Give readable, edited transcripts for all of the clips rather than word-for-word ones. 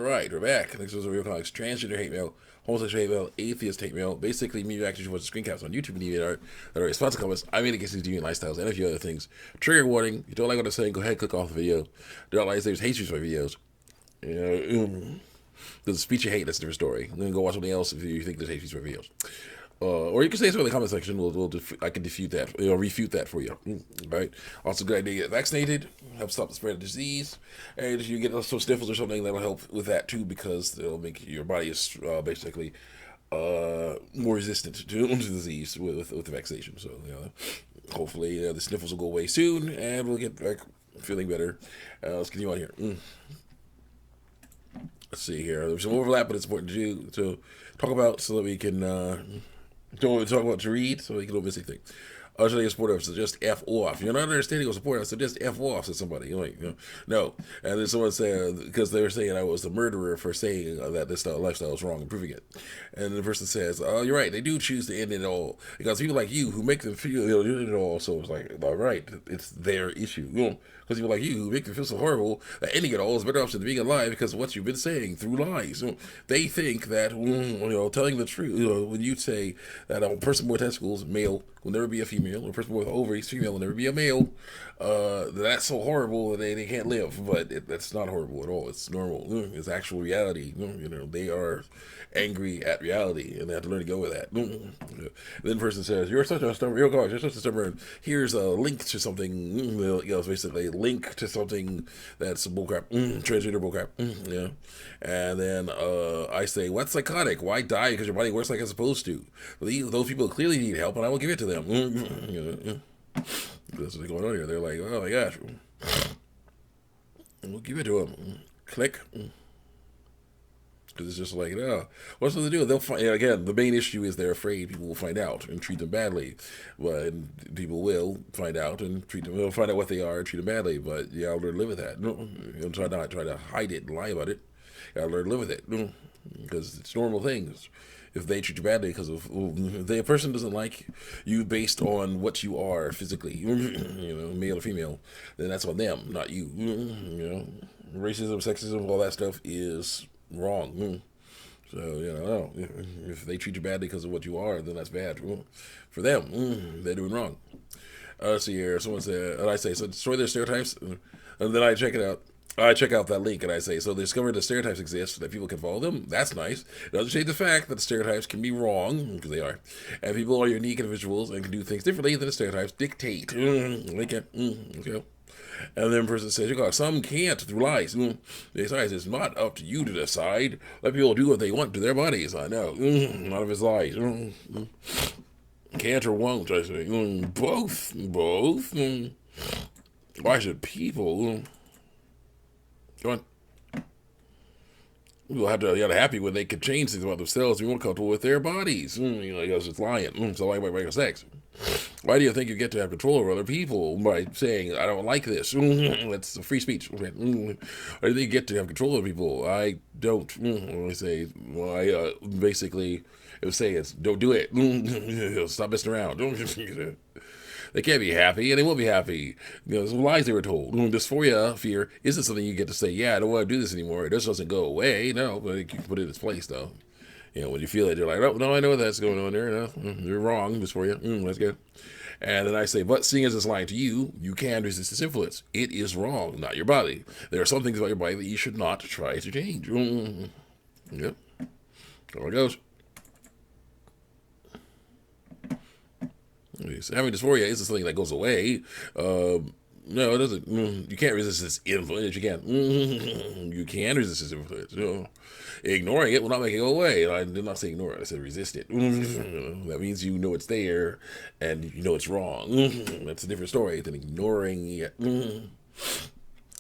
right, we're back. Next was a real comics, transgender hate mail, homosexual hate mail, atheist hate mail, basically me reacting to watch screen caps on YouTube and DeviantArt that are responsive comments. I made against these deviant lifestyles and a few other things. Trigger warning, you don't like what I'm saying, go ahead, click off the video. Don't like there's hate speech my videos. You know, there's speech you hate, that's a different story. Then go watch something else if you think there's hate speech my videos. Or you can say so in the comment section. I can refute that for you. Right. Also, good idea to get vaccinated. Help stop the spread of disease. And if you get some sniffles or something, that'll help with that too, because it'll make your body is basically more resistant to disease with the vaccination. So hopefully the sniffles will go away soon, and we'll get back feeling better. Let's continue on here. Let's see here. There's some overlap, but it's important to talk about so that we can. Don't talk about to read, so you can don't miss anything. Should I support us? So just F off. You're not understanding what support us, so just F off, said somebody. You're like, no. And then someone said, because they were saying I was the murderer for saying that this lifestyle is wrong and proving it. And the person says, oh, you're right. They do choose to end it all. Because people like you who make them feel end it all. So it's like, all right, it's their issue. Because people like you who make them feel so horrible that ending it all is better option than being alive because of what you've been saying through lies. They think that, telling the truth, when you say that a person with testicles, male, will never be a female, or a person with ovaries, female, will never be a male, that's so horrible that they can't live. But that's not horrible at all. It's normal. It's actual reality. They are angry at reality, and they have to learn to go with that. Then the person says, you're such a stubborn, you're such a stubborn, here's a link to something, basically a link to something that's bullcrap, transgender bullcrap, And then I say, what's psychotic? Why die because your body works like it's supposed to? Those people clearly need help, and I will give it to them. That's what's going on here. They're like, oh my gosh, we'll give it to them. Click. Because it's just like, what's supposed to do? They'll find, again, the main issue is they're afraid people will find out and treat them badly. And people will find out and treat them, they'll find out what they are and treat them badly. But you gotta learn to live with that. You'll try to hide it and lie about it. You gotta learn to live with it. Because it's normal things. If they treat you badly because of, if a person doesn't like you based on what you are physically, male or female, then that's on them, not you. Racism, sexism, all that stuff is wrong. So, if they treat you badly because of what you are, then that's bad. For them, they're doing wrong. Let's see here. Someone said, and I say, so destroy their stereotypes. And then I check it out. I check out that link and I say, so they discovered that stereotypes exist so that people can follow them. That's nice. It doesn't change the fact that the stereotypes can be wrong, because they are. And people are unique individuals and can do things differently than the stereotypes dictate. They can. Okay. And then the person says, some can't through lies. Besides, it's not up to you to decide. Let people do what they want to their bodies. I know. None of his lies. Can't or won't, I say. Both. Why should people... Go on. People have to get happy when they can change things about themselves and be more comfortable with their bodies. Because it's lying. So why about sex? Why do you think you get to have control over other people by saying, I don't like this? That's free speech. Why do you think you get to have control over people? I don't. I say, well, basically, it would say it's, don't do it. Stop messing around. They can't be happy, and they won't be happy. Some lies they were told. Dysphoria, fear, isn't something you get to say, yeah, I don't want to do this anymore. It just doesn't go away. No, but you can put it in its place, though. When you feel it, you're like, oh, no, I know that's going on there. No, you're wrong, dysphoria. That's good. And then I say, but seeing as it's lying to you, you can resist its influence. It is wrong, not your body. There are some things about your body that you should not try to change. Yep. There it goes. So having dysphoria isn't something that goes away. No, it doesn't. You can't resist its influence. You can't. You can resist its influence. Ignoring it will not make it go away. I did not say ignore it. I said resist it. That means you know it's there and you know it's wrong. That's a different story than ignoring it.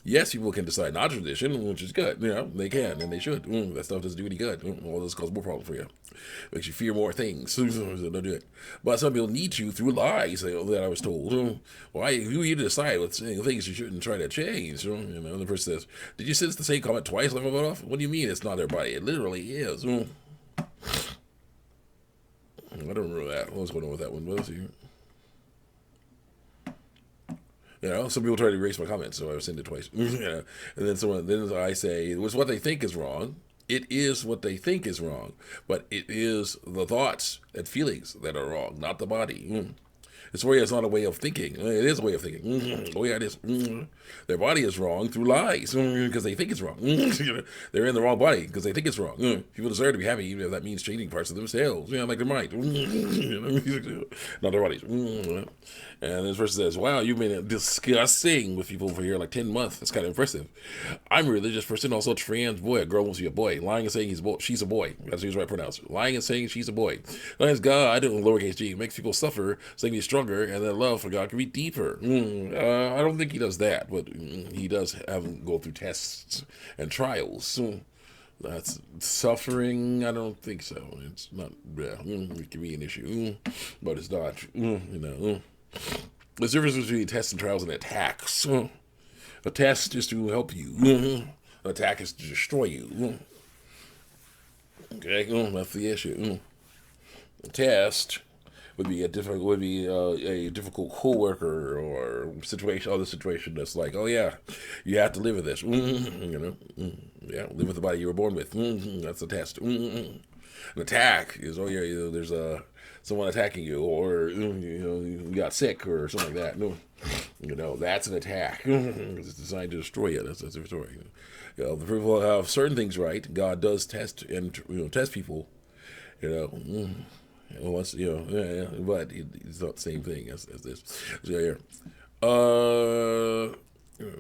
Yes, people can decide not to transition, which is good. They can and they should. That stuff doesn't do any good. All this causes more problems for you. Makes you fear more things. So don't do it. But some people need to through lies that I was told. Why? Who are you to decide what things you shouldn't try to change? The person says, "Did you send the same comment twice? Let me go off." What do you mean it's not their body? It literally is. I don't remember that. What's going on with that one? Let's see. You know, some people try to erase my comments, so I send it twice. You know? And then I say, it's what they think is wrong. It is what they think is wrong, but it is the thoughts and feelings that are wrong, not the body. Dysphoria is not a way of thinking. It is a way of thinking. Oh yeah, it is. Their body is wrong through lies because they think it's wrong. They're in the wrong body because they think it's wrong. People deserve to be happy, even if that means changing parts of themselves. Like their mind, not their bodies. And this person says, "Wow, you've been discussing with people for here like 10 months. That's kind of impressive. I'm a religious person, also a trans boy. A girl wants to be a boy. Lying and saying she's a boy. That's the right pronounce. Lying and saying she's a boy. Lying is God in lowercase g. Makes people suffer, saying he's stronger, and that love for God can be deeper. I don't think he does that, but he does have them go through tests and trials. That's suffering. I don't think so. It's not. It can be an issue, but it's not. There's a difference between tests and trials and attacks. A test is to help you. An attack is to destroy you. Okay, that's the issue. A test would be a difficult coworker or other situation that's like, oh yeah, you have to live with this. Yeah, live with the body you were born with. That's a test. An attack is, oh yeah, there's someone attacking you, or you got sick or something like that. That's an attack. It's designed to destroy you. That's a story. The people have certain things right. God does test and test people. Once but it's not the same thing as this. So yeah.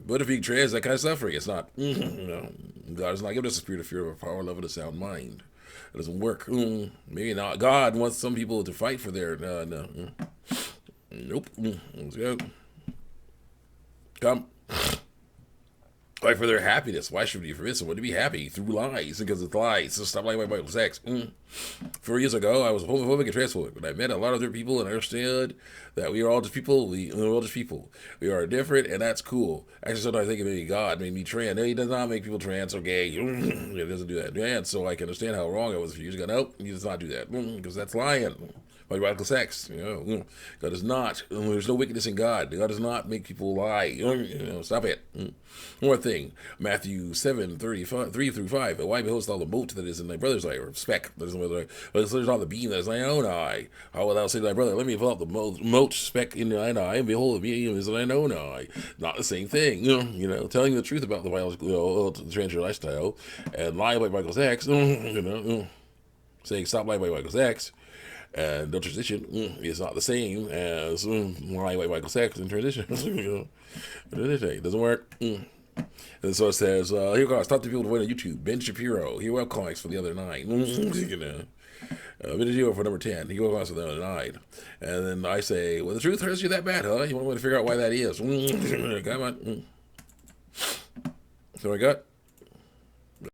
But if you trans that kind of suffering, it's not. God has not given us a spirit of fear, of power, love, and a sound mind. It doesn't work. Maybe not. God wants some people to fight for their. No. Nope. Let's go. Come. Fight for their happiness. Why should we forbid someone to be happy through lies? Because it's lies. So stop lying about sex. 4 years ago, I was homophobic and transphobic, but I met a lot of other people and understood that we are all just people. We're all just people. We are different, and that's cool. Actually, sometimes I think maybe God made me trans. No, he does not make people trans or gay. He doesn't do that. And so I can understand how wrong I was a few years ago. Nope, he does not do that because that's lying. Like radical sex, God does not. There's no wickedness in God. God does not make people lie. Stop it. One more thing, Matthew 7:3-5. Why beholdest thou the mote that is in thy brother's eye, or speck that is in thy brother's eye, but there's not the beam that is in thine own eye? How wilt thou say to thy brother, let me pull out the mote speck in thine eye, and behold, the beam is in thine own eye? Not the same thing. Telling the truth about the biological transgender lifestyle and lying about biological sex. Saying stop lying about biological sex. And no transition is not the same as lying about biological sex and transition. It doesn't work. And so it says, here goes, stop the people to win on YouTube. Ben Shapiro, he web comics for the other 9. Ben Shapiro for number 10. He web comics for the other 9. And then I say, well, the truth hurts you that bad, huh? You want to figure out why that is. Come on. So I got.